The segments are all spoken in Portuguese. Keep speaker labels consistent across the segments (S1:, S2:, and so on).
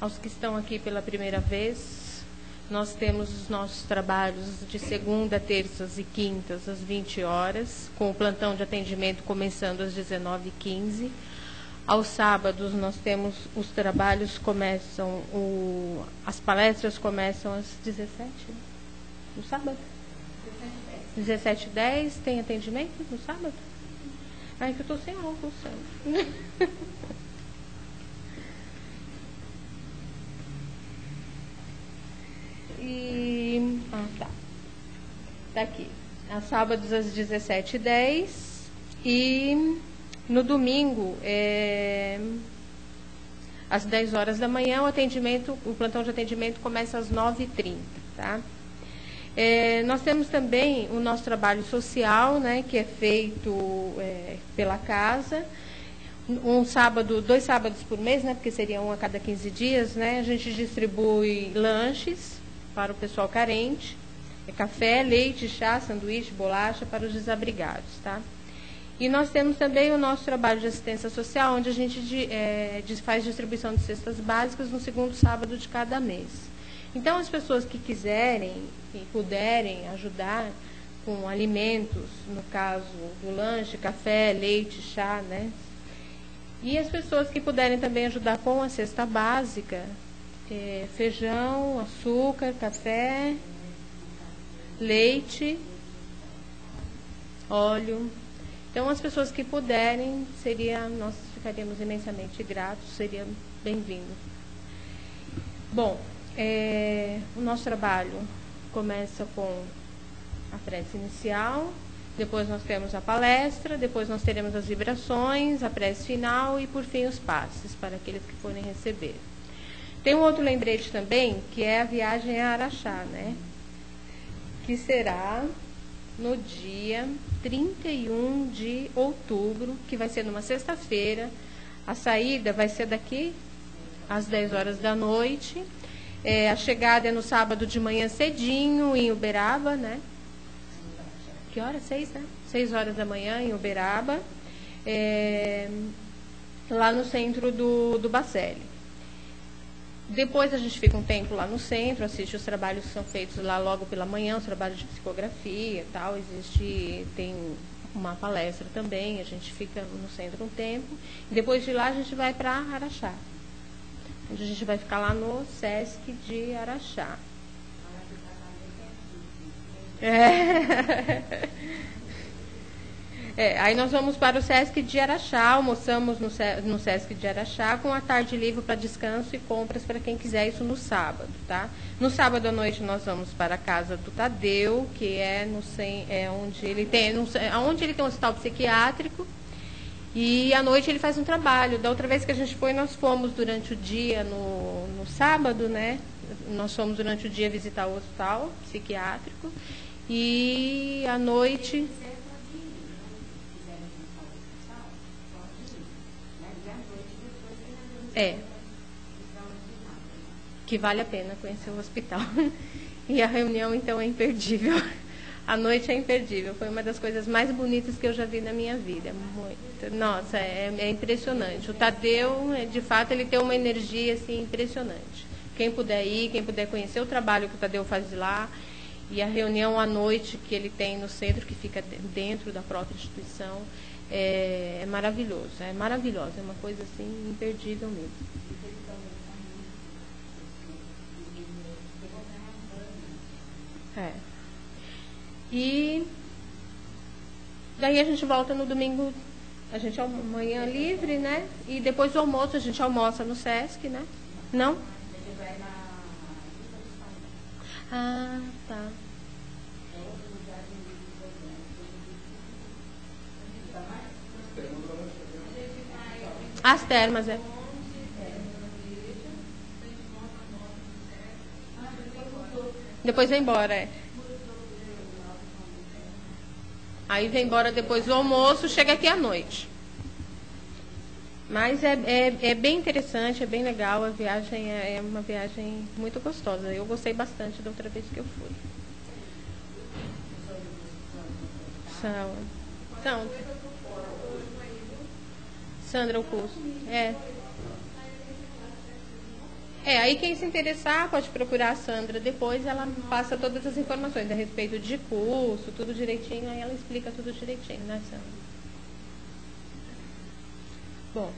S1: Aos que estão aqui pela primeira vez, nós temos os nossos trabalhos de segunda, terças e quintas às 20 horas, com o plantão de atendimento começando às 19h15. Aos sábados nós temos os trabalhos as palestras começam às 17, né? No sábado? 17h10. Tem atendimento no sábado? Ai, que eu estou sem óculos, Sandra. Tá aqui. Aos sábados às 17h10 e no domingo às 10 horas da manhã o plantão de atendimento começa às 9h30, tá? Nós temos também o nosso trabalho social, né, que é feito pela casa. Dois sábados por mês, né, porque seria um a cada 15 dias, né, a gente distribui lanches para o pessoal carente, café, leite, chá, sanduíche, bolacha para os desabrigados, tá? E nós temos também o nosso trabalho de assistência social, onde a gente faz distribuição de cestas básicas no segundo sábado de cada mês. Então, as pessoas que quiserem e puderem ajudar com alimentos, no caso do lanche, café, leite, chá, né? E as pessoas que puderem também ajudar com a cesta básica, feijão, açúcar, café, leite, óleo. Então, as pessoas que puderem, nós ficaríamos imensamente gratos, seria bem-vindo. Bom, o nosso trabalho começa com a prece inicial, depois nós temos a palestra, depois nós teremos as vibrações, a prece final e, por fim, os passes para aqueles que forem receber. Tem um outro lembrete também, que é a viagem a Araxá, né? Que será no dia 31 de outubro, que vai ser numa sexta-feira. A saída vai ser daqui às 10 horas da noite. A chegada é no sábado de manhã cedinho, em Uberaba, né? Que hora? 6, né? 6 horas da manhã, em Uberaba. Lá no centro do Bacelli. Depois a gente fica um tempo lá no centro, assiste os trabalhos que são feitos lá logo pela manhã, os trabalhos de psicografia e tal. Tem uma palestra também, a gente fica no centro um tempo. E depois de lá a gente vai para Araxá. A gente vai ficar lá no Sesc de Araxá. Aí nós vamos para o Sesc de Araxá, almoçamos no Sesc de Araxá, com a tarde livre para descanso e compras para quem quiser, isso no sábado, tá? No sábado à noite nós vamos para a casa do Tadeu, que onde ele tem um hospital psiquiátrico, e à noite ele faz um trabalho. Da outra vez que a gente foi, nós fomos durante o dia, no sábado, né? Nós fomos durante o dia visitar o hospital psiquiátrico, e à noite... Que vale a pena conhecer o hospital. E a reunião, então, é imperdível. A noite é imperdível. Foi uma das coisas mais bonitas que eu já vi na minha vida. Muito. Nossa, é impressionante. O Tadeu, de fato, ele tem uma energia assim, impressionante. Quem puder ir, quem puder conhecer o trabalho que o Tadeu faz lá, e a reunião à noite que ele tem no centro, que fica dentro da própria instituição, é maravilhoso. É maravilhoso. É uma coisa assim, imperdível mesmo. E daí a gente volta no domingo, a gente amanhã livre, né? E depois do almoço a gente almoça no Sesc, né? Não? Ah, tá. As termas, Depois vem embora, Aí vem embora depois do almoço, chega aqui à noite. Mas é bem interessante, é bem legal. A viagem é uma viagem muito gostosa. Eu gostei bastante da outra vez que eu fui. São. Sandra, o curso. Aí quem se interessar pode procurar a Sandra depois, ela passa todas as informações a respeito de curso, tudo direitinho, aí ela explica tudo direitinho, né, Sandra? Bom.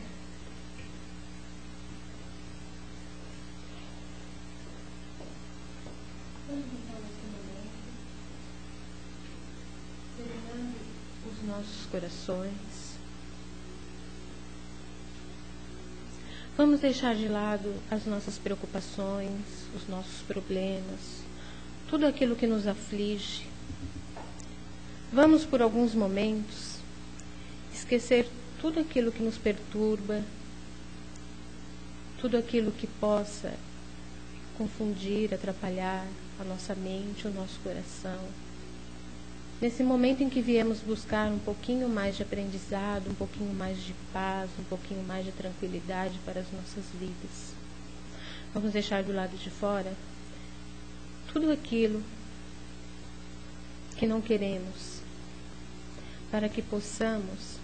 S1: Os nossos corações. Vamos deixar de lado as nossas preocupações, os nossos problemas, tudo aquilo que nos aflige. Vamos, por alguns momentos, esquecer tudo aquilo que nos perturba, tudo aquilo que possa confundir, atrapalhar a nossa mente, o nosso coração. Nesse momento em que viemos buscar um pouquinho mais de aprendizado, um pouquinho mais de paz, um pouquinho mais de tranquilidade para as nossas vidas. Vamos deixar do lado de fora tudo aquilo que não queremos, para que possamos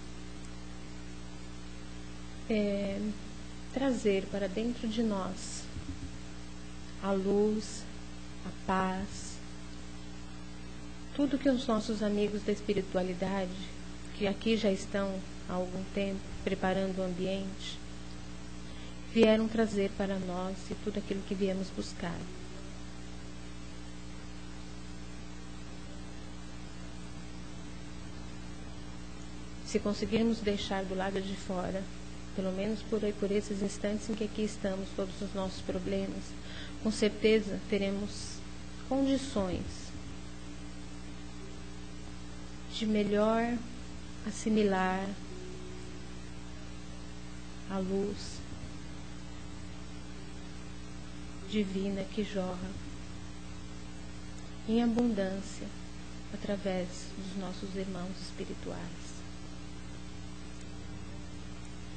S1: trazer para dentro de nós a luz, a paz, tudo que os nossos amigos da espiritualidade, que aqui já estão há algum tempo preparando o ambiente, vieram trazer para nós e tudo aquilo que viemos buscar. Se conseguirmos deixar do lado de fora, pelo menos por esses instantes em que aqui estamos, todos os nossos problemas, com certeza teremos condições de melhor assimilar a luz divina que jorra em abundância através dos nossos irmãos espirituais.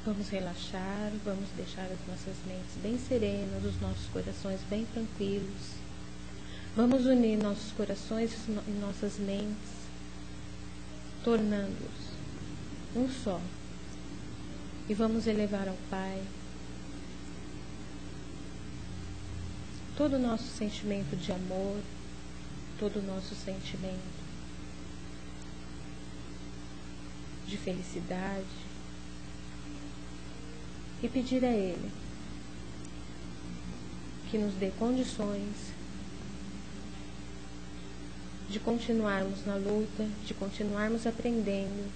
S1: Vamos relaxar, vamos deixar as nossas mentes bem serenas, os nossos corações bem tranquilos. Vamos unir nossos corações e nossas mentes, tornando-os um só. E vamos elevar ao Pai todo o nosso sentimento de amor, todo o nosso sentimento de felicidade, e pedir a Ele que nos dê condições de continuarmos na luta, de continuarmos aprendendo,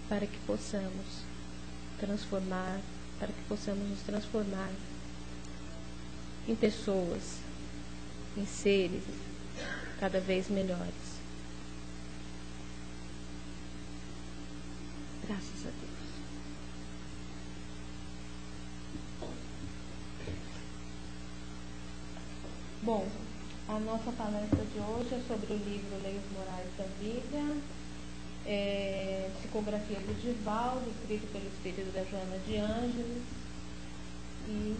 S1: para que possamos transformar, para que possamos nos transformar em pessoas, em seres cada vez melhores. Graças a Deus. Bom, a nossa palestra de hoje é sobre o livro Leis Morais da Vida, psicografia do Divaldo, escrito pelo espírito da Joana de Ângeles, e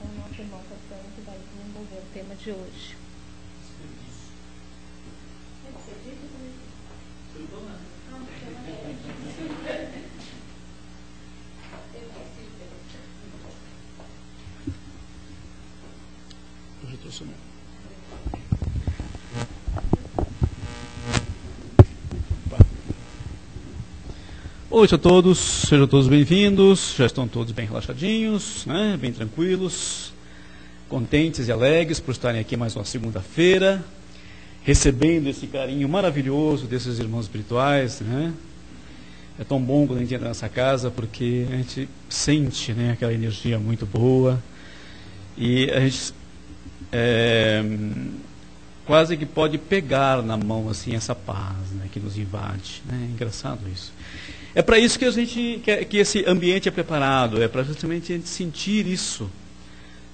S1: o nosso irmão Cassiano que vai desenvolver o tema de hoje.
S2: Boa noite a todos, sejam todos bem-vindos, já estão todos bem relaxadinhos, né? Bem tranquilos, contentes e alegres por estarem aqui mais uma segunda-feira, recebendo esse carinho maravilhoso desses irmãos espirituais, né? É tão bom quando a gente entra nessa casa, porque a gente sente, né, aquela energia muito boa, e a gente quase que pode pegar na mão assim essa paz, né, que nos invade, né? É engraçado isso. É para isso que a gente que esse ambiente é preparado, é para justamente a gente sentir isso,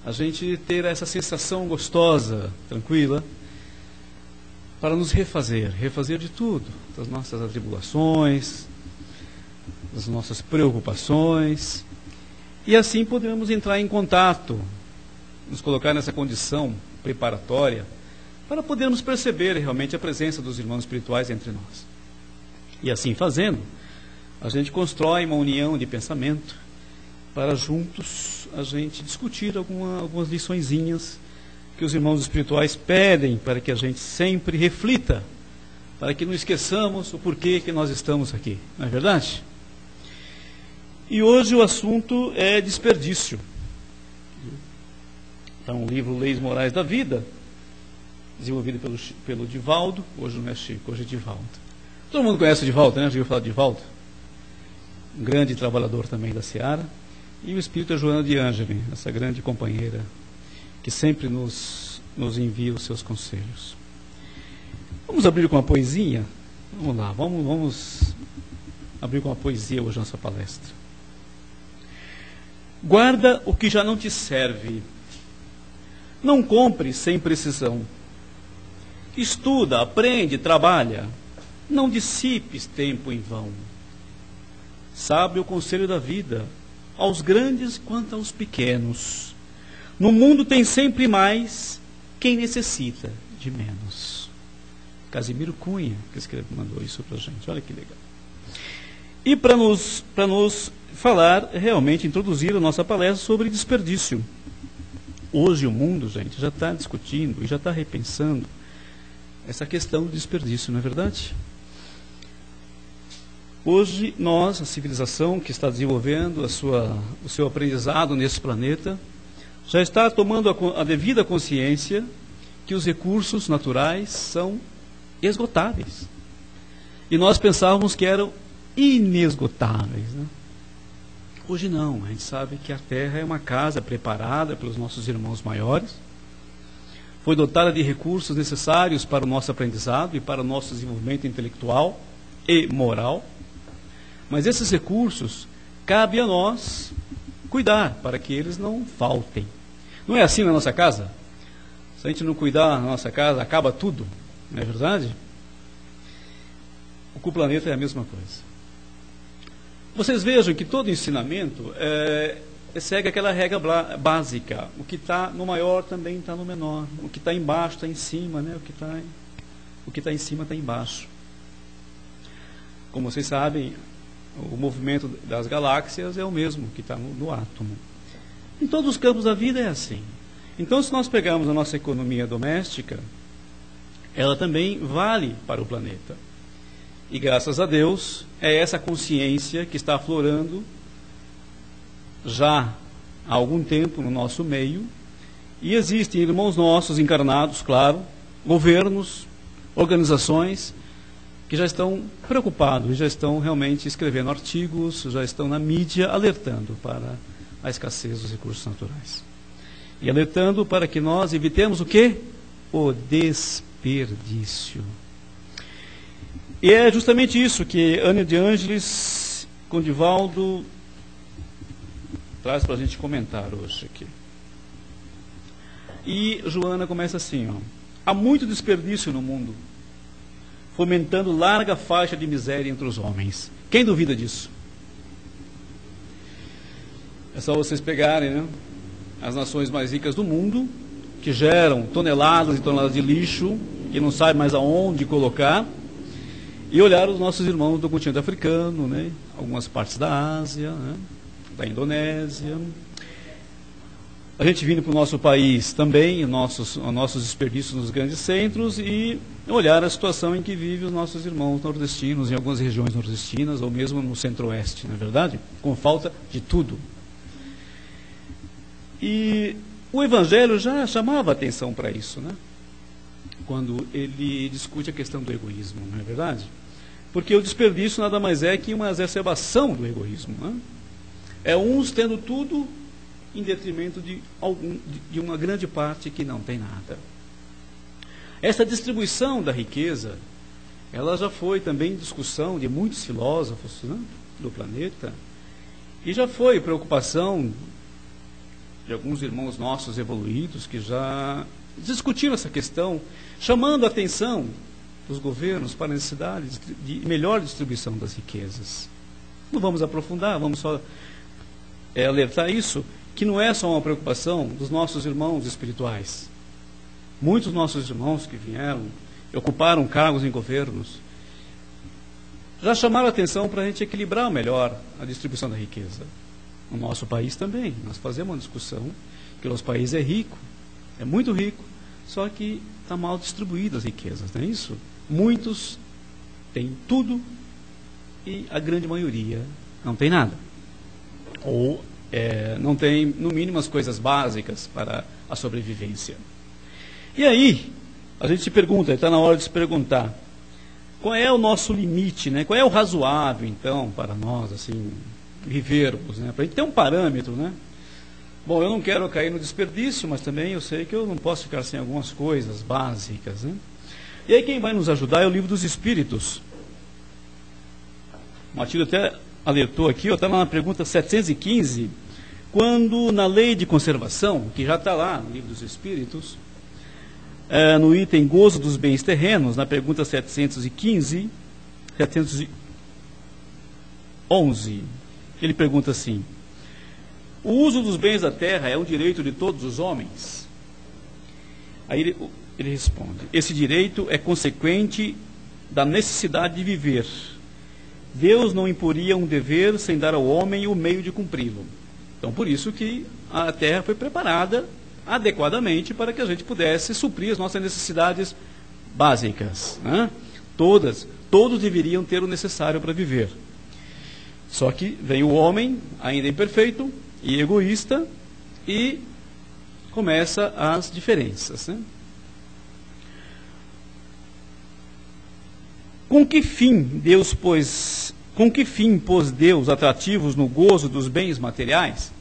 S2: a gente ter essa sensação gostosa, tranquila, para nos refazer de tudo, das nossas atribulações, das nossas preocupações, e assim podemos entrar em contato, nos colocar nessa condição preparatória, para podermos perceber realmente a presença dos irmãos espirituais entre nós. E assim fazendo, a gente constrói uma união de pensamento para juntos a gente discutir algumas liçõezinhas que os irmãos espirituais pedem para que a gente sempre reflita, para que não esqueçamos o porquê que nós estamos aqui, não é verdade? E hoje o assunto é desperdício. Então, o livro Leis Morais da Vida, desenvolvido pelo Divaldo, hoje não é Chico, hoje é Divaldo. Todo mundo conhece o Divaldo, né? Já ouviu falar de Divaldo? Um grande trabalhador também da Seara. E o espírito é Joana de Ângeli, essa grande companheira, que sempre nos envia os seus conselhos. Vamos abrir com uma poesia? Vamos lá, vamos abrir com uma poesia hoje a nossa palestra. Guarda o que já não te serve. Não compre sem precisão. Estuda, aprende, trabalha. Não dissipes tempo em vão. Sabe o conselho da vida, aos grandes quanto aos pequenos. No mundo tem sempre mais quem necessita de menos. Casimiro Cunha, que mandou isso para a gente. Olha que legal. E para nos falar, realmente, introduzir a nossa palestra sobre desperdício. Hoje o mundo, gente, já está discutindo e já está repensando essa questão do desperdício, não é verdade? Hoje nós, a civilização que está desenvolvendo o seu aprendizado nesse planeta, já está tomando a devida consciência que os recursos naturais são esgotáveis. E nós pensávamos que eram inesgotáveis, né? Hoje não, a gente sabe que a Terra é uma casa preparada pelos nossos irmãos maiores, foi dotada de recursos necessários para o nosso aprendizado e para o nosso desenvolvimento intelectual e moral, mas esses recursos cabe a nós cuidar para que eles não faltem. Não é assim na nossa casa? Se a gente não cuidar da nossa casa, acaba tudo, não é verdade? Com o planeta é a mesma coisa. Vocês vejam que todo ensinamento segue aquela regra básica. O que está no maior também está no menor. O que está embaixo está em cima, né? O que está em cima está embaixo. Como vocês sabem, o movimento das galáxias é o mesmo que está no átomo. Em todos os campos da vida é assim. Então, se nós pegarmos a nossa economia doméstica, ela também vale para o planeta. E graças a Deus, é essa consciência que está aflorando já há algum tempo no nosso meio. E existem irmãos nossos encarnados, claro, governos, organizações, que já estão preocupados, já estão realmente escrevendo artigos, já estão na mídia alertando para a escassez dos recursos naturais. E alertando para que nós evitemos o quê? O desperdício. E é justamente isso que Ana de Ângeles, com Divaldo, traz para a gente comentar hoje aqui. E Joana começa assim, ó. Há muito desperdício no mundo, fomentando larga faixa de miséria entre os homens. Quem duvida disso? É só vocês pegarem, né, as nações mais ricas do mundo, que geram toneladas e toneladas de lixo, que não sabe mais aonde colocar, e olhar os nossos irmãos do continente africano, né, algumas partes da Ásia, né, da Indonésia. A gente vindo para o nosso país também, os nossos desperdícios nos grandes centros, e olhar a situação em que vivem os nossos irmãos nordestinos, em algumas regiões nordestinas, ou mesmo no centro-oeste, não é verdade? Com falta de tudo. E o Evangelho já chamava atenção para isso, né? Quando ele discute a questão do egoísmo, não é verdade? Porque o desperdício nada mais é que uma exacerbação do egoísmo, né? É uns tendo tudo em detrimento de uma grande parte que não tem nada. Essa distribuição da riqueza, ela já foi também discussão de muitos filósofos, né, do planeta, e já foi preocupação de alguns irmãos nossos evoluídos que já discutiram essa questão, chamando a atenção dos governos para a necessidade de melhor distribuição das riquezas. Não vamos aprofundar, vamos só alertar isso, que não é só uma preocupação dos nossos irmãos espirituais. Muitos nossos irmãos que vieram, ocuparam cargos em governos, já chamaram a atenção para a gente equilibrar melhor a distribuição da riqueza. No nosso país também. Nós fazemos uma discussão que o nosso país é rico, é muito rico, só que está mal distribuído as riquezas, não é isso? Muitos têm tudo e a grande maioria não tem nada. Ou não tem, no mínimo, as coisas básicas para a sobrevivência. E aí, a gente se pergunta, está na hora de se perguntar, qual é o nosso limite, né? Qual é o razoável, então, para nós, assim, vivermos, né? Para a gente ter um parâmetro, né? Bom, eu não quero cair no desperdício, mas também eu sei que eu não posso ficar sem algumas coisas básicas, né? E aí quem vai nos ajudar é o Livro dos Espíritos. O Matilde até alertou aqui, está na pergunta 715, quando na lei de conservação, que já está lá no Livro dos Espíritos, no item gozo dos bens terrenos, na pergunta 711, ele pergunta assim: o uso dos bens da terra é um direito de todos os homens? Aí ele responde: esse direito é consequente da necessidade de viver. Deus não imporia um dever sem dar ao homem o meio de cumpri-lo. Então, por isso que a terra foi preparada adequadamente para que a gente pudesse suprir as nossas necessidades básicas, né? Todos deveriam ter o necessário para viver. Só que vem o homem, ainda imperfeito e egoísta, e começa as diferenças, né? Com que fim pôs Deus atrativos no gozo dos bens materiais?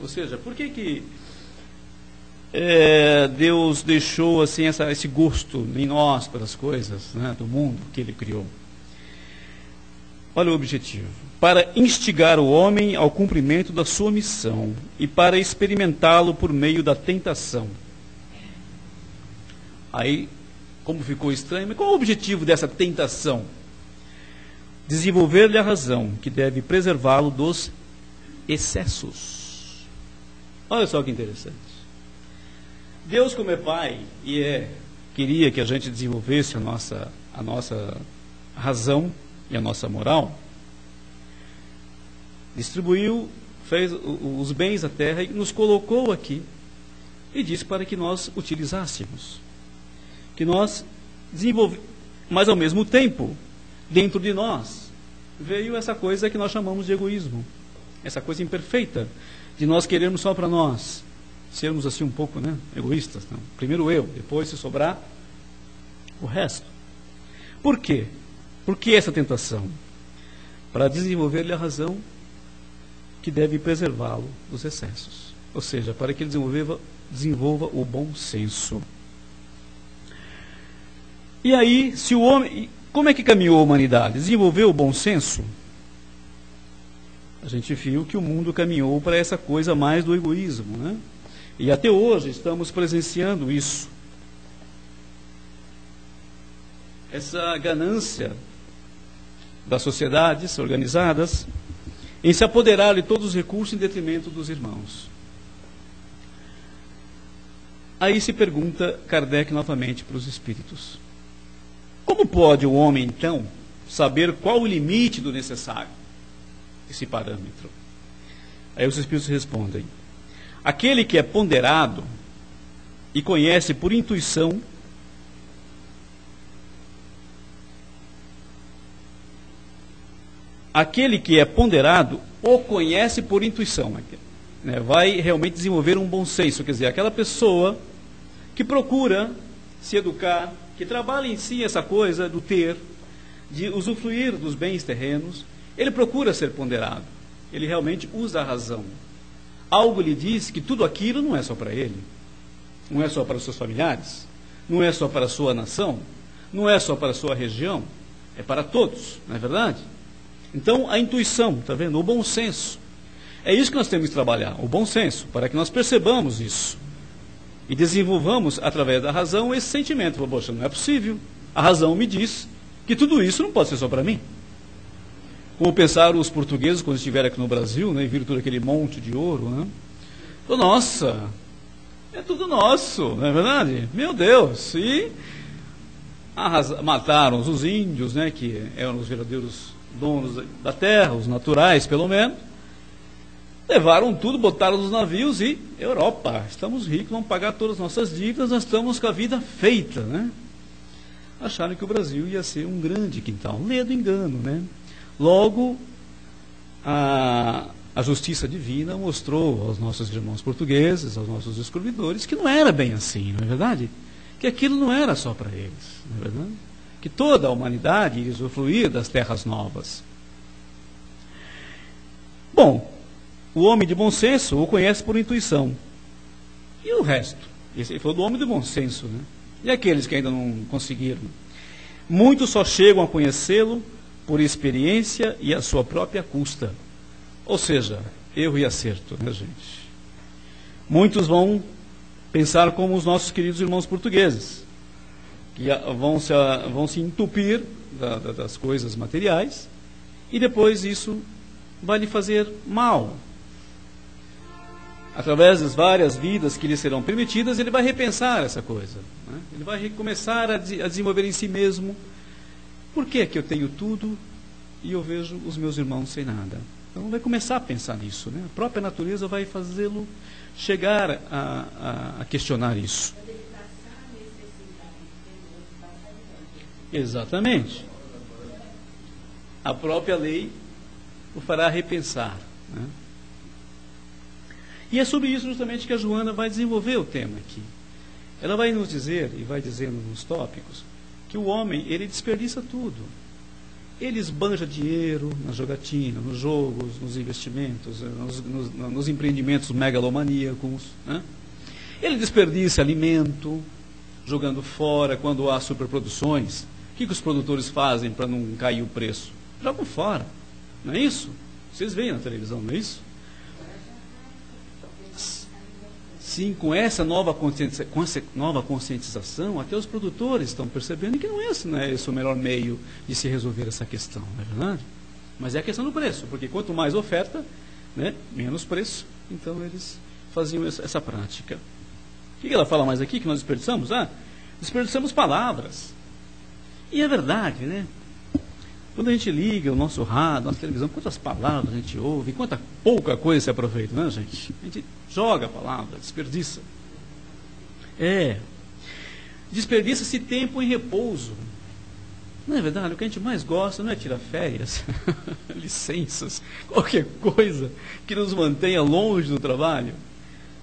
S2: Ou seja, por que Deus deixou assim esse gosto em nós pelas coisas, né, do mundo que Ele criou? Olha o objetivo: para instigar o homem ao cumprimento da sua missão e para experimentá-lo por meio da tentação. Aí, como ficou estranho, mas qual é o objetivo dessa tentação? Desenvolver-lhe a razão, que deve preservá-lo dos excessos. Olha só que interessante. Deus, como é Pai e queria que a gente desenvolvesse a nossa razão e a nossa moral, distribuiu, fez os bens da terra e nos colocou aqui e disse para que nós utilizássemos, que nós desenvolvemos, mas ao mesmo tempo, dentro de nós, veio essa coisa que nós chamamos de egoísmo, essa coisa imperfeita, de nós querermos só para nós, sermos assim um pouco, né, egoístas. Não? Primeiro eu, depois se sobrar o resto. Por quê? Por que essa tentação? Para desenvolver-lhe a razão que deve preservá-lo dos excessos. Ou seja, para que ele desenvolva o bom senso. E aí, se o homem... Como é que caminhou a humanidade? Desenvolveu o bom senso? A gente viu que o mundo caminhou para essa coisa mais do egoísmo, né? E até hoje estamos presenciando isso. Essa ganância das sociedades organizadas em se apoderar de todos os recursos em detrimento dos irmãos. Aí se pergunta Kardec novamente para os espíritos: como pode o homem, então, saber qual o limite do necessário? Esse parâmetro. Aí os espíritos respondem: aquele que é ponderado e conhece por intuição o conhece por intuição, né? Vai realmente desenvolver um bom senso, quer dizer, aquela pessoa que procura se educar, que trabalha em si essa coisa do ter, de usufruir dos bens terrenos, ele procura ser ponderado, ele realmente usa a razão. Algo lhe diz que tudo aquilo não é só para ele, não é só para os seus familiares, não é só para a sua nação, não é só para a sua região, é para todos, não é verdade? Então, a intuição, está vendo? O bom senso. É isso que nós temos que trabalhar, o bom senso, para que nós percebamos isso. E desenvolvamos, através da razão, esse sentimento. Poxa, não é possível. A razão me diz que tudo isso não pode ser só para mim. Como pensaram os portugueses quando estiveram aqui no Brasil, né, e viram todo aquele monte de ouro, né? Então, nossa, é tudo nosso, não é verdade? Meu Deus! E mataram os índios, né, que eram os verdadeiros donos da terra, os naturais, pelo menos. Levaram tudo, botaram nos navios e Europa, estamos ricos, vamos pagar todas as nossas dívidas, nós estamos com a vida feita, né? Acharam que o Brasil ia ser um grande quintal. Lê do engano, né? Logo, a justiça divina mostrou aos nossos irmãos portugueses, aos nossos descobridores, que não era bem assim, não é verdade? Que aquilo não era só para eles, não é verdade? Que toda a humanidade ia usufruir das terras novas. Bom, o homem de bom senso o conhece por intuição. E o resto? Esse foi do homem de bom senso, né? E aqueles que ainda não conseguiram? Muitos só chegam a conhecê-lo por experiência e à sua própria custa. Ou seja, erro e acerto, né, gente? Muitos vão pensar como os nossos queridos irmãos portugueses, que vão se entupir das coisas materiais, e depois isso vai lhe fazer mal. Através das várias vidas que lhe serão permitidas, ele vai repensar essa coisa, né? Ele vai começar a desenvolver em si mesmo: por que é que eu tenho tudo e eu vejo os meus irmãos sem nada? Então vai começar a pensar nisso, né? A própria natureza vai fazê-lo chegar a questionar isso. Exatamente. A própria lei o fará repensar, né? E é sobre isso justamente que a Joana vai desenvolver o tema aqui. Ela vai nos dizer, e vai dizendo nos tópicos, que o homem, ele desperdiça tudo. Ele esbanja dinheiro na jogatina, nos jogos, nos investimentos, nos empreendimentos megalomaníacos, né? Ele desperdiça alimento, jogando fora quando há superproduções. O que os produtores fazem para não cair o preço? Jogam fora, não é isso? Vocês veem na televisão, não é isso? Sim, com essa nova conscientização, até os produtores estão percebendo que não é esse o melhor meio de se resolver essa questão, não é verdade? Mas é a questão do preço, porque quanto mais oferta, né, menos preço. Então eles faziam essa prática. O que ela fala mais aqui que nós desperdiçamos? Desperdiçamos palavras. E é verdade, né? Quando a gente liga o nosso rádio, a nossa televisão, quantas palavras a gente ouve, quanta pouca coisa se aproveita, né, gente? A gente joga a palavra, desperdiça. Desperdiça-se tempo em repouso. Não é verdade? O que a gente mais gosta não é tirar férias, licenças, qualquer coisa que nos mantenha longe do trabalho.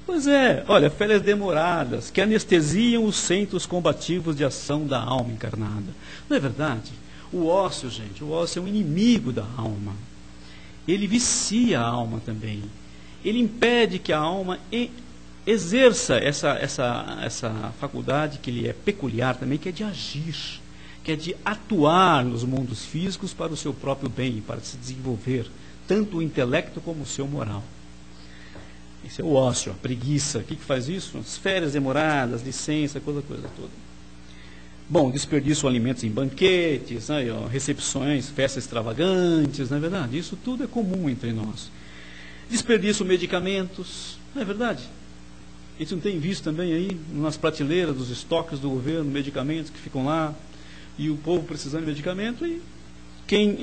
S2: Pois é, olha, férias demoradas, que anestesiam os centros combativos de ação da alma encarnada. Não é verdade? O ócio, gente, o ócio é um inimigo da alma. Ele vicia a alma também. Ele impede que a alma exerça essa faculdade que lhe é peculiar também, que é de agir, que é de atuar nos mundos físicos para o seu próprio bem, para se desenvolver, tanto o intelecto como o seu moral. Esse é o ócio, a preguiça. O que faz isso? As férias demoradas, licença, coisa toda. Bom, desperdiçam alimentos em banquetes, né, recepções, festas extravagantes, não é verdade? Isso tudo é comum entre nós. Desperdiçam medicamentos, não é verdade? A gente não tem visto também aí, nas prateleiras dos estoques do governo, medicamentos que ficam lá, e o povo precisando de medicamento, e quem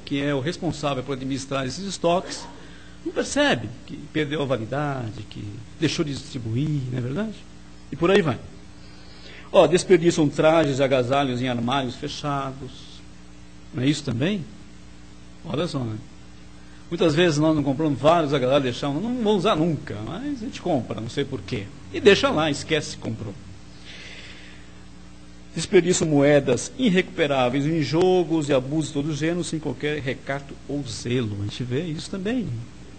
S2: que é o responsável por administrar esses estoques, não percebe que perdeu a validade, que deixou de distribuir, não é verdade? E por aí vai. Desperdiçam trajes e agasalhos em armários fechados. Não é isso também? Olha só, né? Muitas vezes nós não compramos vários agasalhos, deixamos, não vou usar nunca, mas a gente compra, não sei porquê. E deixa lá, esquece que comprou. Desperdiçam moedas irrecuperáveis em jogos e abusos de todo gênero, sem qualquer recato ou zelo. A gente vê isso também.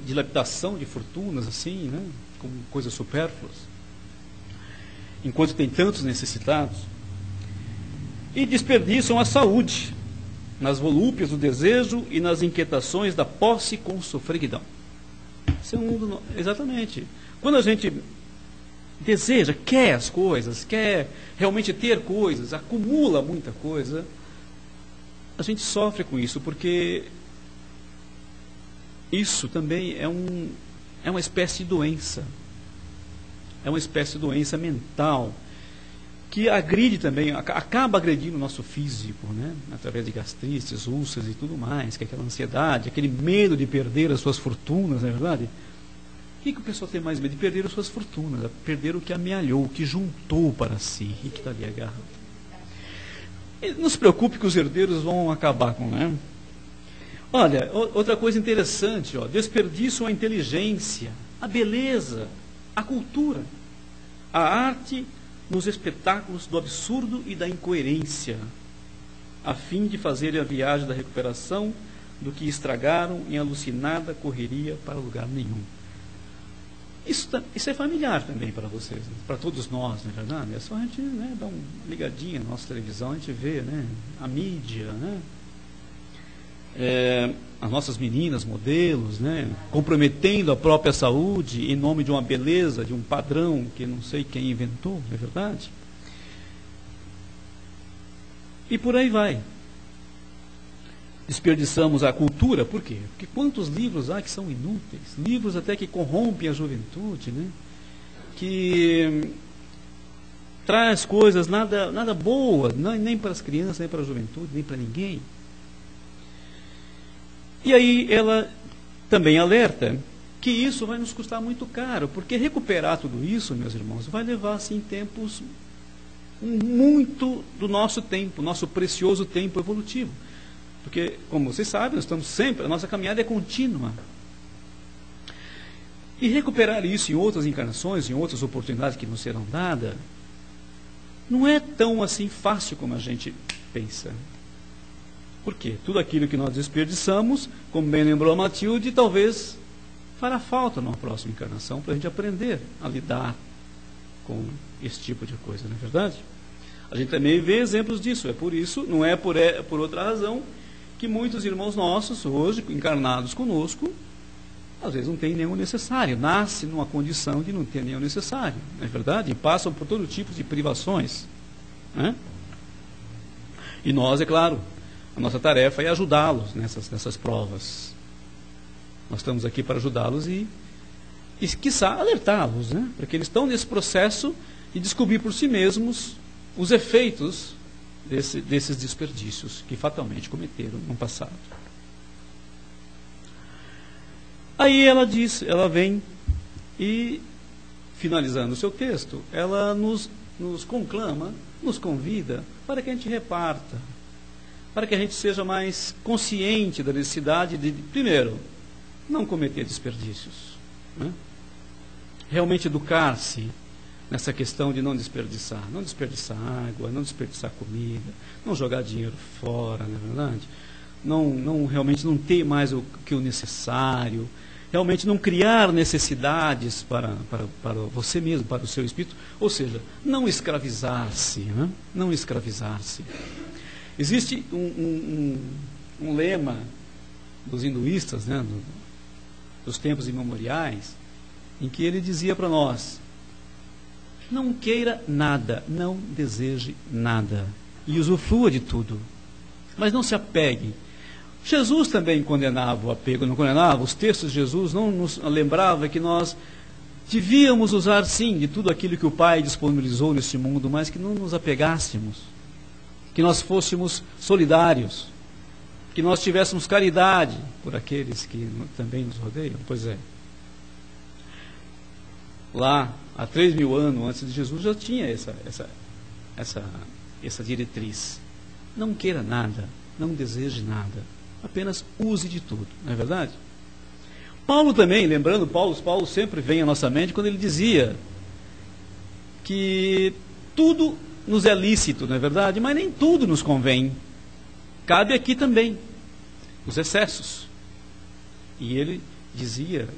S2: Dilapidação de fortunas, assim, né? Como coisas supérfluas. Enquanto tem tantos necessitados. E desperdiçam a saúde nas volúpias do desejo e nas inquietações da posse com sofreguidão. Esse é um mundo. Exatamente. Quando a gente deseja, quer as coisas, quer realmente ter coisas, acumula muita coisa, a gente sofre com isso, porque isso também é uma espécie de doença. É uma espécie de doença mental que agride também, acaba agredindo o nosso físico, né? Através de gastrites, úlceras e tudo mais, que é aquela ansiedade, aquele medo de perder as suas fortunas, não é verdade? O que o pessoal tem mais medo? De perder as suas fortunas, perder o que amealhou, o que juntou para si, e que está ali agarrado. E não se preocupe que os herdeiros vão acabar com, né? Olha, outra coisa interessante, ó, desperdiçam a inteligência, a beleza, a cultura, a arte nos espetáculos do absurdo e da incoerência, a fim de fazer a viagem da recuperação do que estragaram em alucinada correria para lugar nenhum. Isso é familiar também para vocês, né? Para todos nós, não é verdade? É só a gente, né, dar uma ligadinha na nossa televisão, a gente vê, né, a mídia, né? As nossas meninas, modelos, né, comprometendo a própria saúde em nome de uma beleza, de um padrão que não sei quem inventou, não é verdade? E por aí vai. Desperdiçamos a cultura, por quê? Porque quantos livros há que são inúteis, livros até que corrompem a juventude, né? Que traz coisas nada boas, nem para as crianças, nem para a juventude, nem para ninguém. E aí ela também alerta que isso vai nos custar muito caro, porque recuperar tudo isso, meus irmãos, vai levar assim tempos muito do nosso tempo, nosso precioso tempo evolutivo. Porque, como vocês sabem, nós estamos sempre, a nossa caminhada é contínua. E recuperar isso em outras encarnações, em outras oportunidades que nos serão dadas, não é tão assim fácil como a gente pensa. Por quê? Tudo aquilo que nós desperdiçamos, como bem lembrou a Matilde, talvez fará falta numa próxima encarnação para a gente aprender a lidar com esse tipo de coisa, não é verdade? A gente também vê exemplos disso, é por isso, não é por outra razão, que muitos irmãos nossos, hoje, encarnados conosco, às vezes não tem nenhum necessário, nasce numa condição de não ter nenhum necessário, não é verdade? E passam por todo tipo de privações, né? E nós, é claro, a nossa tarefa é ajudá-los nessas provas. Nós estamos aqui para ajudá-los e quiçá, alertá-los, né? Para que eles estão nesse processo de descobrir por si mesmos os efeitos desses desperdícios que fatalmente cometeram no passado. Aí ela vem e, finalizando o seu texto, ela nos conclama, nos convida para que a gente reparta, para que a gente seja mais consciente da necessidade de, primeiro, não cometer desperdícios, né? Realmente educar-se nessa questão de não desperdiçar água, não desperdiçar comida, não jogar dinheiro fora, não é verdade? Realmente não ter mais o que o necessário, realmente não criar necessidades para você mesmo, para o seu espírito, ou seja, não escravizar-se, né? Não escravizar-se. Existe um lema dos hinduístas, né, dos tempos imemoriais, em que ele dizia para nós: não queira nada, não deseje nada, e usufrua de tudo, mas não se apegue. Jesus também condenava o apego, não condenava? Os textos de Jesus não nos lembrava que nós devíamos usar sim de tudo aquilo que o Pai disponibilizou neste mundo, mas que não nos apegássemos, que nós fôssemos solidários, que nós tivéssemos caridade por aqueles que também nos rodeiam. Pois é. Lá, há 3.000 anos antes de Jesus, já tinha essa diretriz. Não queira nada, não deseje nada, apenas use de tudo, não é verdade? Paulo também, lembrando, Paulo sempre vem à nossa mente quando ele dizia que tudo nos é lícito, não é verdade? Mas nem tudo nos convém. Cabe aqui também os excessos. E ele dizia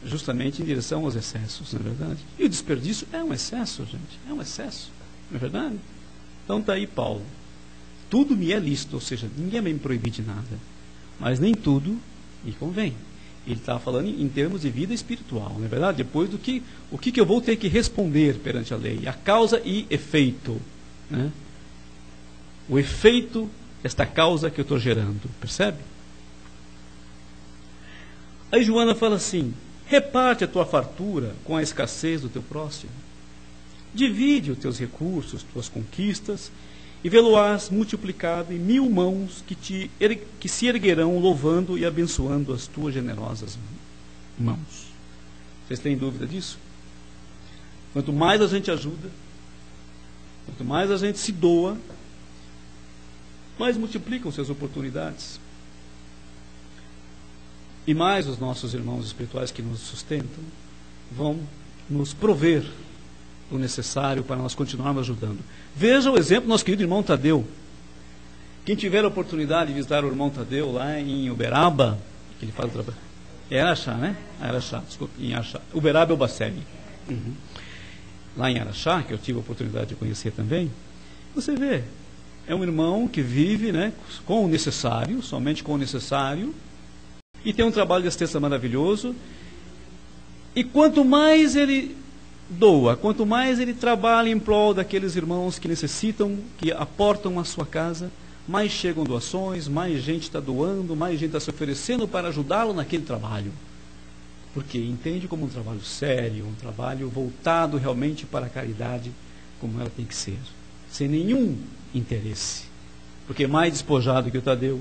S2: justamente em direção aos excessos, não é verdade? E o desperdício é um excesso, gente, é um excesso, não é verdade? Então está aí Paulo. Tudo me é lícito, ou seja, ninguém vai me proibir de nada, mas nem tudo me convém. Ele está falando em termos de vida espiritual, não é verdade? Depois o que eu vou ter que responder perante a lei? A causa e efeito, né? O efeito desta causa que eu estou gerando, percebe? Aí Joana fala assim: reparte a tua fartura com a escassez do teu próximo. divide os teus recursos, tuas conquistas, e vê-lo-ás multiplicado em 1000 mãos que se erguerão louvando e abençoando as tuas generosas mãos. Vocês têm dúvida disso? Quanto mais a gente ajuda, quanto mais a gente se doa, mais multiplicam-se as oportunidades. E mais os nossos irmãos espirituais que nos sustentam vão nos prover o necessário para nós continuarmos ajudando. Veja o exemplo do nosso querido irmão Tadeu. Quem tiver a oportunidade de visitar o irmão Tadeu lá em Uberaba, que ele faz o trabalho. É Araxá, né? Araxá, desculpa, em Araxá. Uberaba é o Bacelli. Lá em Araxá, que eu tive a oportunidade de conhecer também, você vê, é um irmão que vive, né, com o necessário, somente com o necessário, e tem um trabalho de assistência maravilhoso. E quanto mais ele doa, quanto mais ele trabalha em prol daqueles irmãos que necessitam, que aportam a sua casa, mais chegam doações, mais gente está doando, mais gente está se oferecendo para ajudá-lo naquele trabalho. Porque entende como um trabalho sério, um trabalho voltado realmente para a caridade, como ela tem que ser, sem nenhum interesse. Porque mais despojado que o Tadeu,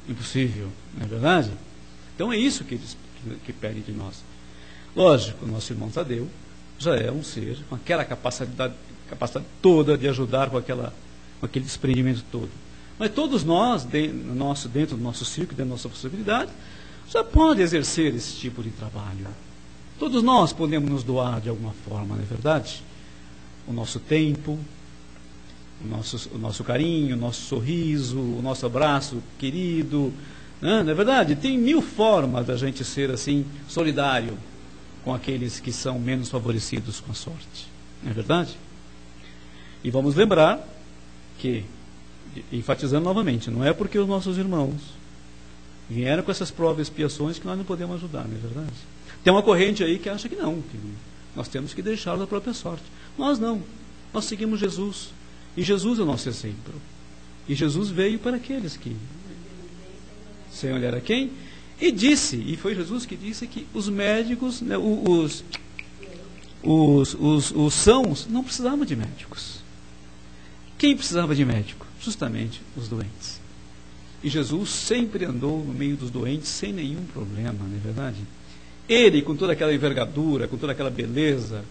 S2: impossível, não é verdade? Então é isso que eles que pedem de nós. Lógico, o nosso irmão Tadeu já é um ser com aquela capacidade toda de ajudar com aquele desprendimento todo. Mas todos nós, dentro do nosso círculo, dentro da nossa possibilidade, já pode exercer esse tipo de trabalho. Todos nós podemos nos doar de alguma forma, não é verdade? O nosso tempo, o nosso carinho, o nosso sorriso, o nosso abraço querido, não é verdade? Tem 1000 formas da gente ser assim, solidário com aqueles que são menos favorecidos com a sorte, não é verdade? E vamos lembrar que, enfatizando novamente, não é porque os nossos irmãos vieram com essas provas e expiações que nós não podemos ajudar, não é verdade? Tem uma corrente aí que acha que não, que nós temos que deixá-los da própria sorte. Nós não, nós seguimos Jesus, e Jesus é o nosso exemplo. E Jesus veio para aqueles que, sem olhar a quem, e disse, e foi Jesus que disse que os médicos, né, os sãos não precisavam de médicos. Quem precisava de médico? Justamente os doentes. E Jesus sempre andou no meio dos doentes sem nenhum problema, não é verdade? Ele, com toda aquela envergadura, com toda aquela beleza,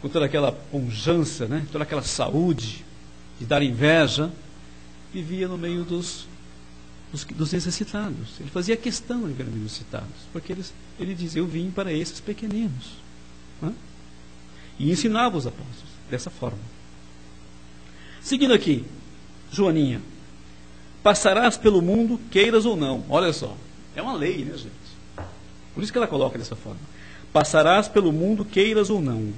S2: com toda aquela pujança, né, toda aquela saúde, de dar inveja, vivia no meio dos necessitados. Ele fazia questão de ver os necessitados, porque ele dizia, eu vim para esses pequeninos. Né? E ensinava os apóstolos dessa forma. Seguindo aqui, Joaninha. Passarás pelo mundo, queiras ou não. Olha só, é uma lei, né, gente? Por isso que ela coloca dessa forma. Passarás pelo mundo, queiras ou não.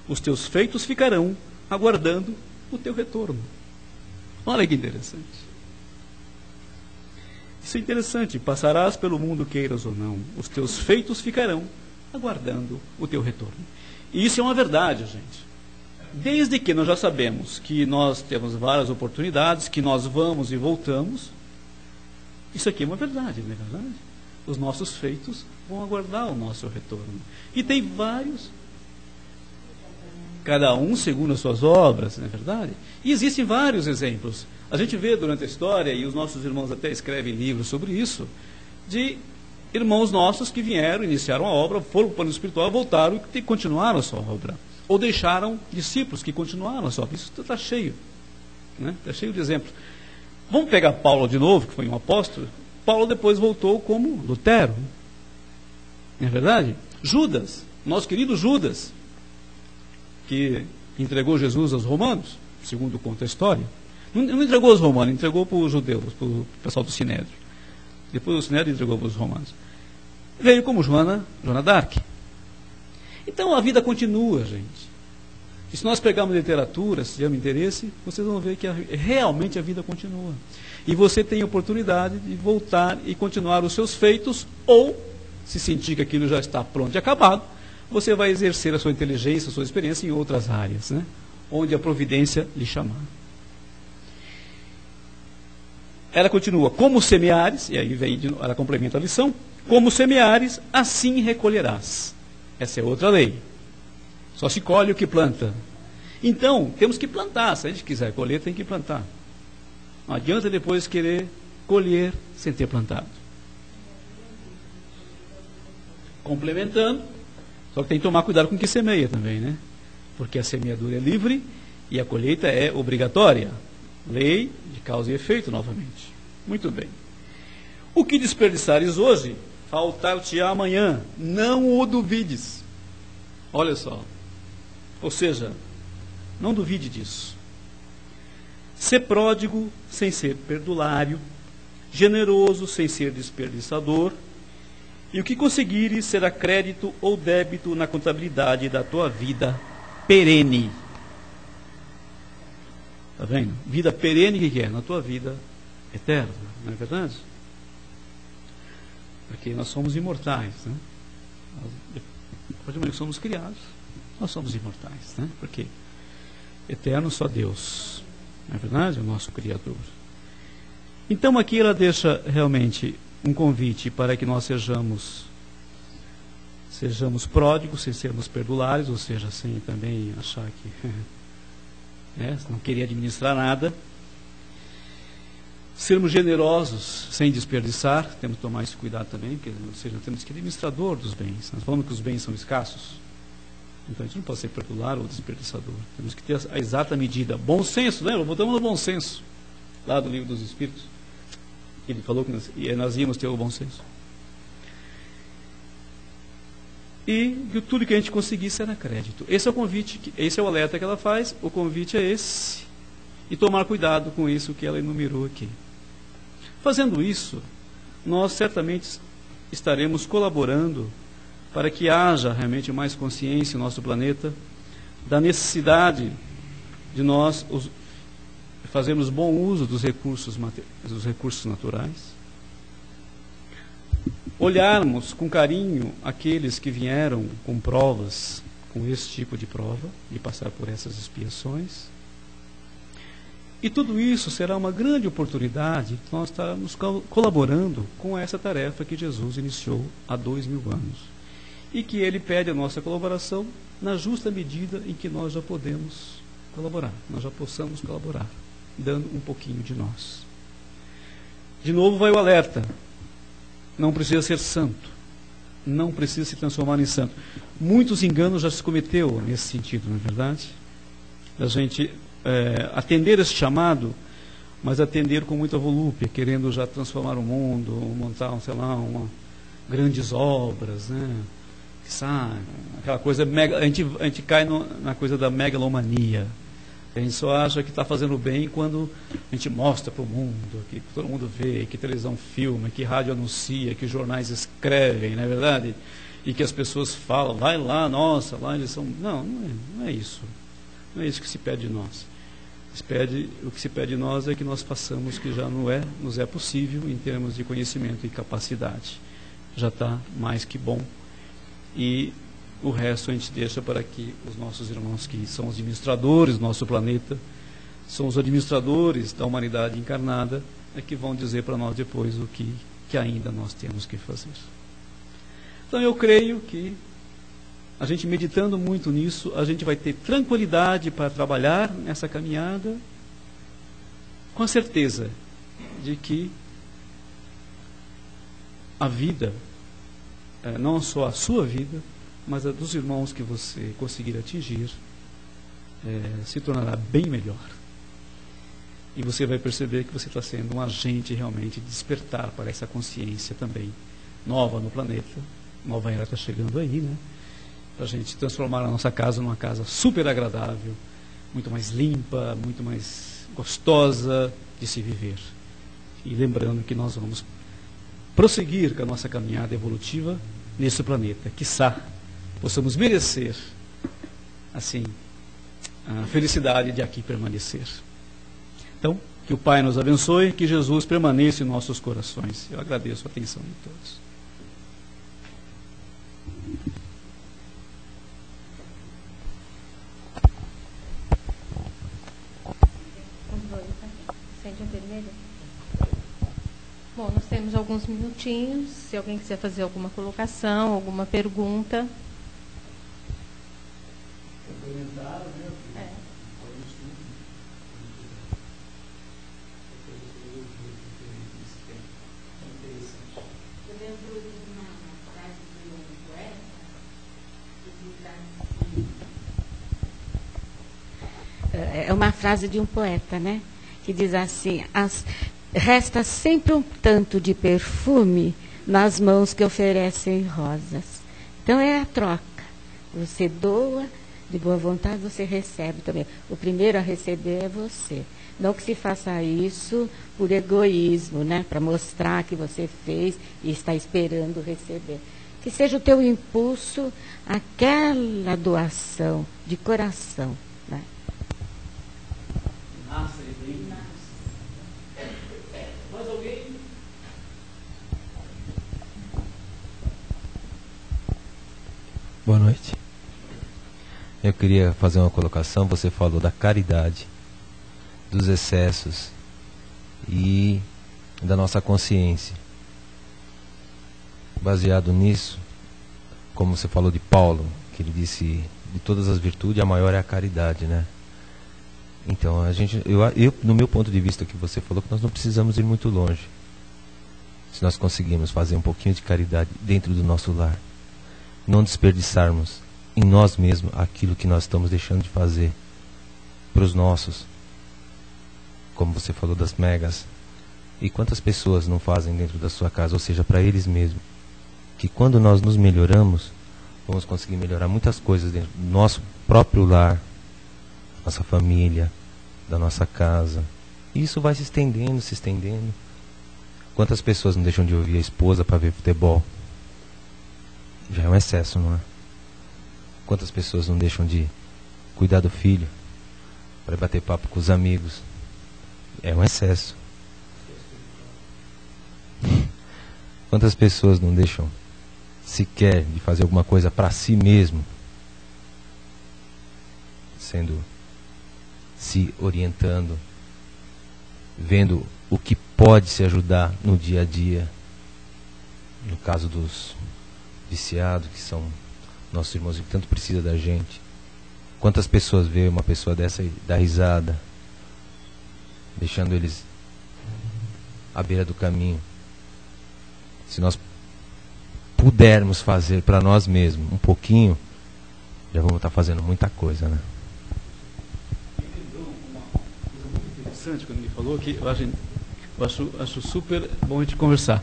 S2: Os teus feitos ficarão aguardando o teu retorno. Olha que interessante. Isso é interessante. Passarás pelo mundo, queiras ou não. Os teus feitos ficarão aguardando o teu retorno. E isso é uma verdade, gente. Desde que nós já sabemos que nós temos várias oportunidades, que nós vamos e voltamos, isso aqui é uma verdade, não é verdade? Os nossos feitos vão aguardar o nosso retorno. E tem vários, cada um segundo as suas obras, não é verdade? E existem vários exemplos. A gente vê durante a história, e os nossos irmãos até escrevem livros sobre isso, de irmãos nossos que vieram, iniciaram a obra, foram para o plano espiritual, voltaram e continuaram a sua obra. Ou deixaram discípulos que continuaram a sua obra. Isso está cheio. Né? Está cheio de exemplos. Vamos pegar Paulo de novo, que foi um apóstolo. Paulo depois voltou como Lutero. Não é verdade? Judas, nosso querido Judas, que entregou Jesus aos romanos, segundo conta a história. Não entregou aos romanos, entregou para os judeus, para o pessoal do Sinédrio. Depois o Sinédrio entregou para os romanos. Veio como Joana d'Arc. Então a vida continua, gente. E se nós pegarmos literatura, se tivermos interesse, vocês vão ver que realmente a vida continua. E você tem a oportunidade de voltar e continuar os seus feitos, ou, se sentir que aquilo já está pronto e acabado, você vai exercer a sua inteligência, a sua experiência em outras áreas, né? Onde a providência lhe chamar. Ela continua, como semeares, e aí ela complementa a lição, como semeares, assim recolherás. Essa é outra lei. Só se colhe o que planta. Então, temos que plantar. Se a gente quiser colher, tem que plantar. Não adianta depois querer colher sem ter plantado. Complementando, só que tem que tomar cuidado com o que semeia também, né? Porque a semeadura é livre e a colheita é obrigatória. Lei de causa e efeito, novamente. Muito bem. O que desperdiçares hoje, faltar-te-á amanhã. Não o duvides. Olha só. Ou seja, não duvide disso. Ser pródigo sem ser perdulário, generoso sem ser desperdiçador, e o que conseguires será crédito ou débito na contabilidade da tua vida perene. Está vendo? Vida perene, o que é? Na tua vida eterna, não é verdade? Porque nós somos imortais, né? A partir do momento que somos criados, nós somos imortais, né? Porque eterno só Deus, não é verdade? O nosso Criador. Então aqui ela deixa realmente um convite para que nós sejamos pródigos, sem sermos perdulários, ou seja, sem também achar que não querer administrar nada. Sermos generosos sem desperdiçar, temos que tomar esse cuidado também, porque, ou seja, temos que ser administrador dos bens. Nós falamos que os bens são escassos, então a gente não pode ser perdulário ou desperdiçador. Temos que ter a exata medida. Bom senso, lembra? Voltamos no bom senso, lá do Livro dos Espíritos. Ele falou que nós íamos ter o bom senso. E tudo que a gente conseguisse era crédito. Esse é o convite, esse é o alerta que ela faz, o convite é esse. E tomar cuidado com isso que ela enumerou aqui. Fazendo isso, nós certamente estaremos colaborando para que haja realmente mais consciência no nosso planeta da necessidade de nós fazermos bom uso dos recursos naturais, olharmos com carinho aqueles que vieram com provas, com esse tipo de prova, e passar por essas expiações. E tudo isso será uma grande oportunidade de nós estarmos colaborando com essa tarefa que Jesus iniciou há 2000 anos. E que Ele pede a nossa colaboração na justa medida em que nós já podemos colaborar, nós já possamos colaborar, dando um pouquinho de nós. De novo vai o alerta. Não precisa ser santo. Não precisa se transformar em santo. Muitos enganos já se cometeu nesse sentido, não é verdade? A gente atender esse chamado, mas atender com muita volúpia, querendo já transformar o mundo, montar, sei lá, grandes obras, né? Aquela coisa mega, a gente cai na coisa da megalomania. A gente só acha que está fazendo bem quando a gente mostra para o mundo, que todo mundo vê, que televisão filma, que rádio anuncia, que jornais escrevem, não é verdade? E que as pessoas falam, vai lá, nossa, lá eles são... Não é isso. Não é isso que se pede de nós. O que se pede de nós é que nós façamos que já nos é possível em termos de conhecimento e capacidade. Já está mais que bom. E o resto a gente deixa para que os nossos irmãos que são os administradores do nosso planeta, são os administradores da humanidade encarnada, é que vão dizer para nós depois o que ainda nós temos que fazer. Então eu creio que a gente meditando muito nisso, a gente vai ter tranquilidade para trabalhar nessa caminhada, com a certeza de que a vida, não só a sua vida, mas a dos irmãos que você conseguir atingir, se tornará bem melhor. E você vai perceber que você está sendo um agente realmente de despertar para essa consciência também nova no planeta. Nova era está chegando aí, né? Para a gente transformar a nossa casa numa casa super agradável, muito mais limpa, muito mais gostosa de se viver. E lembrando que nós vamos prosseguir com a nossa caminhada evolutiva nesse planeta. Quiçá possamos merecer, assim, a felicidade de aqui permanecer. Então, que o Pai nos abençoe, que Jesus permaneça em nossos corações. Eu agradeço a atenção de todos.
S1: Bom, nós temos alguns minutinhos. Se alguém quiser fazer alguma colocação, alguma pergunta.
S3: É uma frase de um poeta, né? Que diz assim: resta sempre um tanto de perfume nas mãos que oferecem rosas. Então é a troca. Você doa, de boa vontade você recebe também. O primeiro a receber é você. Não que se faça isso por egoísmo, né? Para mostrar que você fez e está esperando receber. Que seja o teu impulso aquela doação de coração, né?
S2: Mais alguém?
S4: Boa noite. Eu queria fazer uma colocação. Você falou da caridade, dos excessos e da nossa consciência. Baseado nisso, como você falou de Paulo, que ele disse, de todas as virtudes, a maior é a caridade, né? Então, eu, no meu ponto de vista que você falou, que nós não precisamos ir muito longe. Se nós conseguirmos fazer um pouquinho de caridade dentro do nosso lar, não desperdiçarmos em nós mesmos aquilo que nós estamos deixando de fazer para os nossos, como você falou das megas. E quantas pessoas não fazem dentro da sua casa, ou seja, para eles mesmos. Que quando nós nos melhoramos, vamos conseguir melhorar muitas coisas dentro do nosso próprio lar, nossa família, da nossa casa. E isso vai se estendendo, se estendendo. Quantas pessoas não deixam de ouvir a esposa para ver futebol? Já é um excesso, não é? Quantas pessoas não deixam de cuidar do filho para bater papo com os amigos? É um excesso. Quantas pessoas não deixam sequer de fazer alguma coisa para si mesmo, se orientando, vendo o que pode se ajudar no dia a dia. No caso dos viciados, que são nossos irmãos que tanto precisa da gente. Quantas pessoas vê uma pessoa dessa e dá risada, deixando eles à beira do caminho? Se nós pudermos fazer para nós mesmos um pouquinho, já vamos estar fazendo muita coisa, né?
S2: Interessante quando ele falou que eu acho super bom a gente conversar.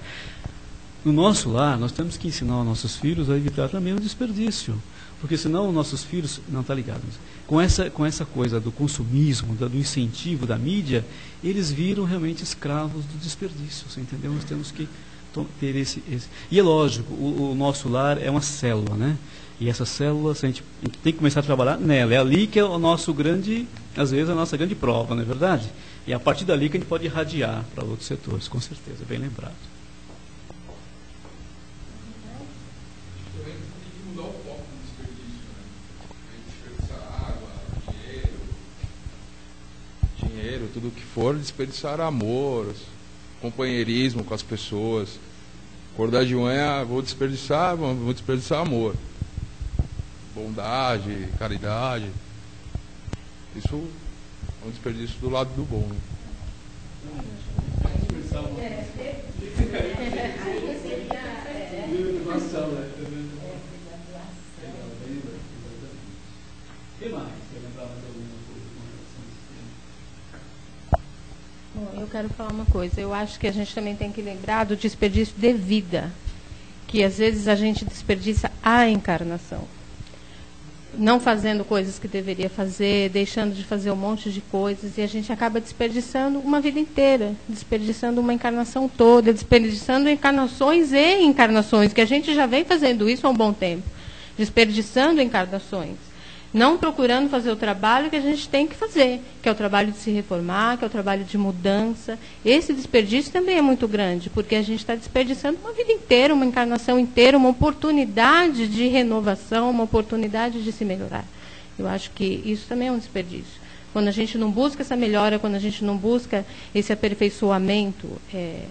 S2: No nosso lar, nós temos que ensinar os nossos filhos a evitar também o desperdício, porque senão os nossos filhos não tá ligado. Com essa coisa do consumismo, do incentivo da mídia, eles viram realmente escravos do desperdício. Você entendeu? Nós temos que ter esse. E é lógico, o nosso lar é uma célula, né? E essa célula, a gente tem que começar a trabalhar nela. É ali que é o nosso grande, às vezes, a nossa grande prova, não é verdade? E é a partir dali que a gente pode irradiar para outros setores, com certeza, bem lembrado.
S5: Também tem que mudar o foco no desperdício, né? Desperdiçar água, dinheiro, tudo o que for, desperdiçar amor, companheirismo com as pessoas. Acordar de manhã, vou desperdiçar amor, bondade, caridade. Isso é um desperdício do lado do bom, né?
S1: Bom, eu quero falar uma coisa. Eu acho que a gente também tem que lembrar do desperdício de vida, que às vezes a gente desperdiça a encarnação, não fazendo coisas que deveria fazer, deixando de fazer um monte de coisas, e a gente acaba desperdiçando uma vida inteira, desperdiçando uma encarnação toda, desperdiçando encarnações e encarnações, que a gente já vem fazendo isso há um bom tempo, desperdiçando encarnações, não procurando fazer o trabalho que a gente tem que fazer, que é o trabalho de se reformar, que é o trabalho de mudança. Esse desperdício também é muito grande, porque a gente está desperdiçando uma vida inteira, uma encarnação inteira, uma oportunidade de renovação, uma oportunidade de se melhorar. Eu acho que isso também é um desperdício. Quando a gente não busca essa melhora, quando a gente não busca esse aperfeiçoamento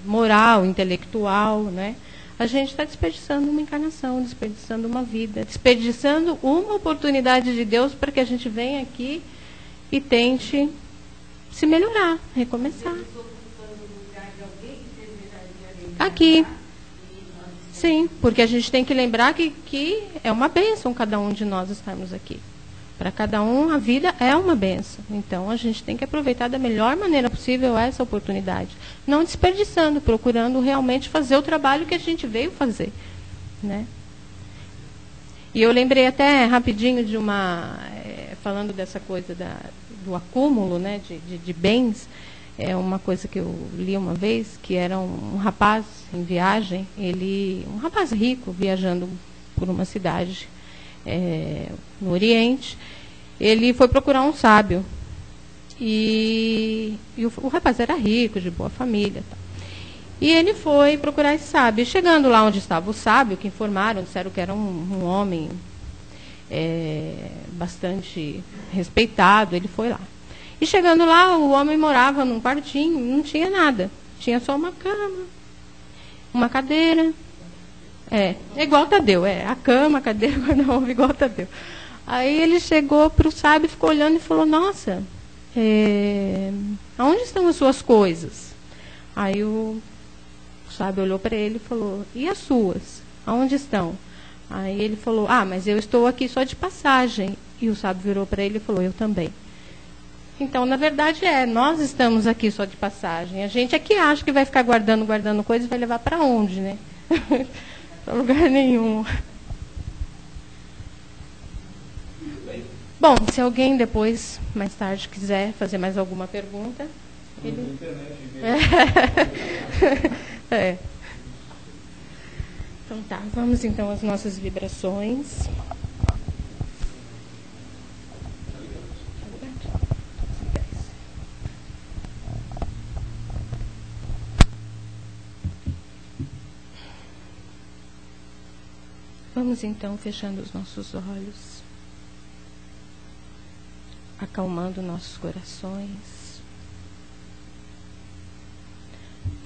S1: moral, intelectual, né? A gente está desperdiçando uma encarnação, desperdiçando uma vida, desperdiçando uma oportunidade de Deus para que a gente venha aqui e tente se melhorar, recomeçar. Aqui. Sim, porque a gente tem que lembrar que é uma bênção cada um de nós estarmos aqui. Para cada um, a vida é uma bênção. Então, a gente tem que aproveitar da melhor maneira possível essa oportunidade. Não desperdiçando, procurando realmente fazer o trabalho que a gente veio fazer. Né? E eu lembrei até rapidinho de falando dessa coisa do acúmulo, né, de bens. É uma coisa que eu li uma vez, que era um rapaz em viagem, um rapaz rico viajando por uma cidade no Oriente. Ele foi procurar um sábio. E o rapaz era rico, de boa família. Tal. E ele foi procurar esse sábio. E chegando lá onde estava o sábio, que informaram, disseram que era um homem bastante respeitado, ele foi lá. E chegando lá, o homem morava num quartinho, não tinha nada. Tinha só uma cama, uma cadeira. É igual Tadeu, a cama, a cadeira, guarda-roupa, igual Tadeu. Aí ele chegou para o sábio, ficou olhando e falou, nossa, aonde estão as suas coisas? Aí o sábio olhou para ele e falou, e as suas? Aonde estão? Aí ele falou, mas eu estou aqui só de passagem. E o sábio virou para ele e falou, eu também. Então, na verdade, nós estamos aqui só de passagem. A gente é que acha que vai ficar guardando coisas e vai levar para onde, né? Para lugar nenhum. Bom, se alguém depois, mais tarde, quiser fazer mais alguma pergunta... Então tá, vamos então às nossas vibrações. Vamos então fechando os nossos olhos, acalmando nossos corações.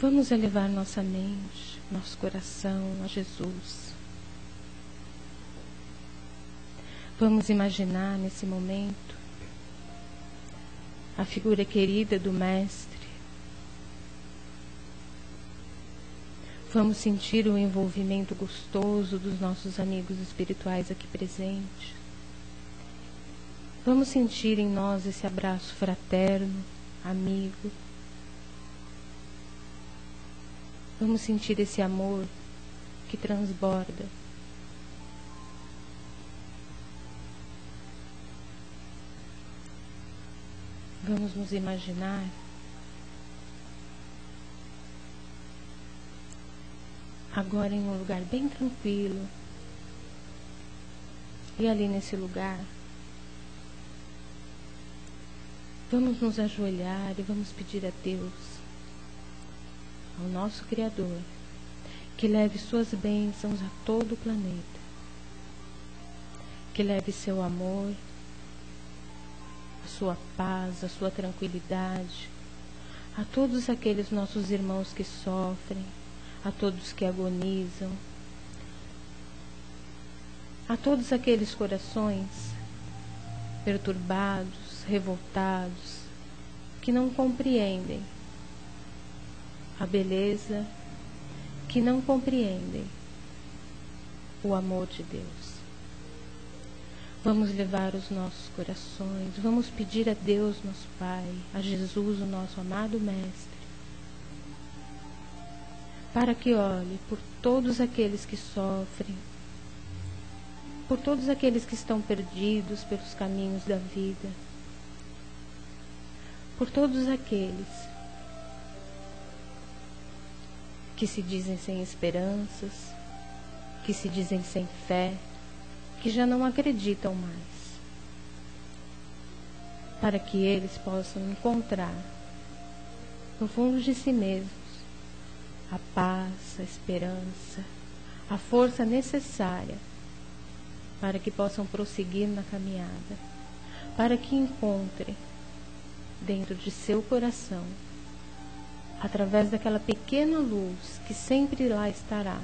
S1: Vamos elevar nossa mente, nosso coração a Jesus. Vamos imaginar nesse momento a figura querida do Mestre. Vamos sentir o envolvimento gostoso dos nossos amigos espirituais aqui presentes. Vamos sentir em nós esse abraço fraterno, amigo. Vamos sentir esse amor que transborda. Vamos nos imaginar agora em um lugar bem tranquilo. E ali nesse lugar, vamos nos ajoelhar e vamos pedir a Deus, ao nosso Criador, que leve suas bênçãos a todo o planeta, que leve seu amor, a sua paz, a sua tranquilidade a todos aqueles nossos irmãos que sofrem, a todos que agonizam, a todos aqueles corações perturbados, revoltados, que não compreendem a beleza, que não compreendem o amor de Deus. Vamos levar os nossos corações, vamos pedir a Deus, nosso Pai, a Jesus, o nosso amado Mestre, para que olhe por todos aqueles que sofrem, por todos aqueles que estão perdidos pelos caminhos da vida, por todos aqueles que se dizem sem esperanças, que se dizem sem fé, que já não acreditam mais, para que eles possam encontrar no fundo de si mesmos a paz, a esperança, a força necessária para que possam prosseguir na caminhada, para que encontrem dentro de seu coração, através daquela pequena luz que sempre lá estará,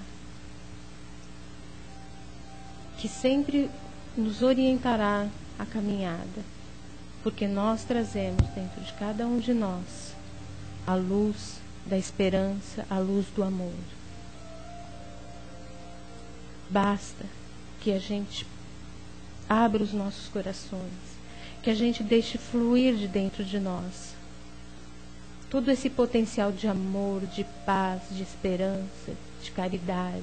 S1: que sempre nos orientará a caminhada, porque nós trazemos dentro de cada um de nós a luz da esperança, a luz do amor. Basta que a gente abra os nossos corações, que a gente deixe fluir de dentro de nós todo esse potencial de amor, de paz, de esperança, de caridade,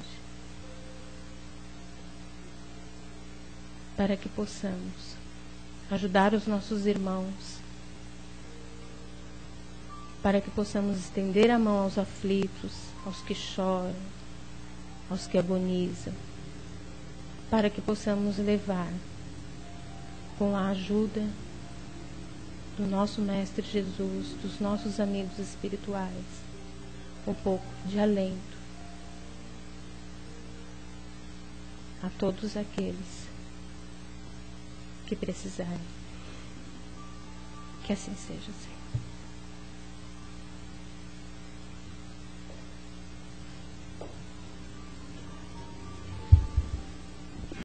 S1: para que possamos ajudar os nossos irmãos, para que possamos estender a mão aos aflitos, aos que choram, aos que agonizam, para que possamos levar, com a ajuda do nosso Mestre Jesus, dos nossos amigos espirituais, um pouco de alento a todos aqueles que precisarem. Que assim seja, Senhor.